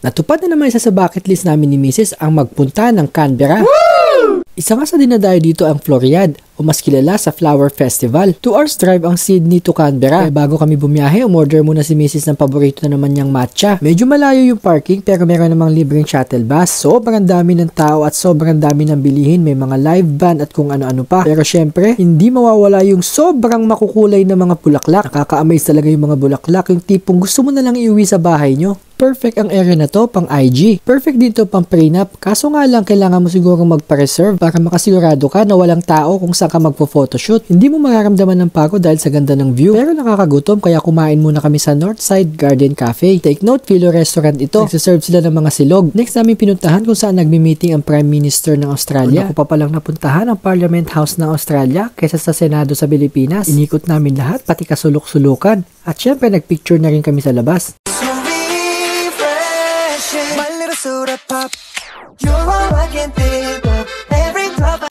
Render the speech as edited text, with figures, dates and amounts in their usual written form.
Natupad na naman isa sa bucket list namin ni Mrs. ang magpunta ng Canberra. Woo! Isa nga sa dinadayo dito ang Floriade o mas kilala sa Flower Festival. 2 hours drive ang Sydney to Canberra. Kaya bago kami bumiyahe, umorder muna si Mrs. ng paborito na naman niyang matcha. Medyo malayo yung parking pero meron namang libreng shuttle bus. Sobrang dami ng tao at sobrang dami ng bilihin. May mga live band at kung ano-ano pa. Pero syempre, hindi mawawala yung sobrang makukulay na mga bulaklak. Nakaka-amaze talaga yung mga bulaklak. Yung tipong gusto mo na lang iuwi sa bahay nyo. Perfect ang area na to pang IG. Perfect dito pang prenup. Kaso nga lang kailangan mo siguro magpa-reserve para makasigurado ka na walang tao kung saan ka magpo-photoshoot. Hindi mo mararamdaman ng pagod dahil sa ganda ng view. Pero nakakagutom kaya kumain muna kami sa Northside Garden Cafe. Take note, Filo Restaurant ito. Nagsaserve sila ng mga silog. Next namin pinuntahan kung saan nagmi-meeting ang Prime Minister ng Australia. Ako pa palang napuntahan ang Parliament House ng Australia kaysa sa Senado sa Pilipinas. Inikot namin lahat pati kasulok-sulukan. At syempre nagpicture na rin kami sa labas. Pop. You're all I can think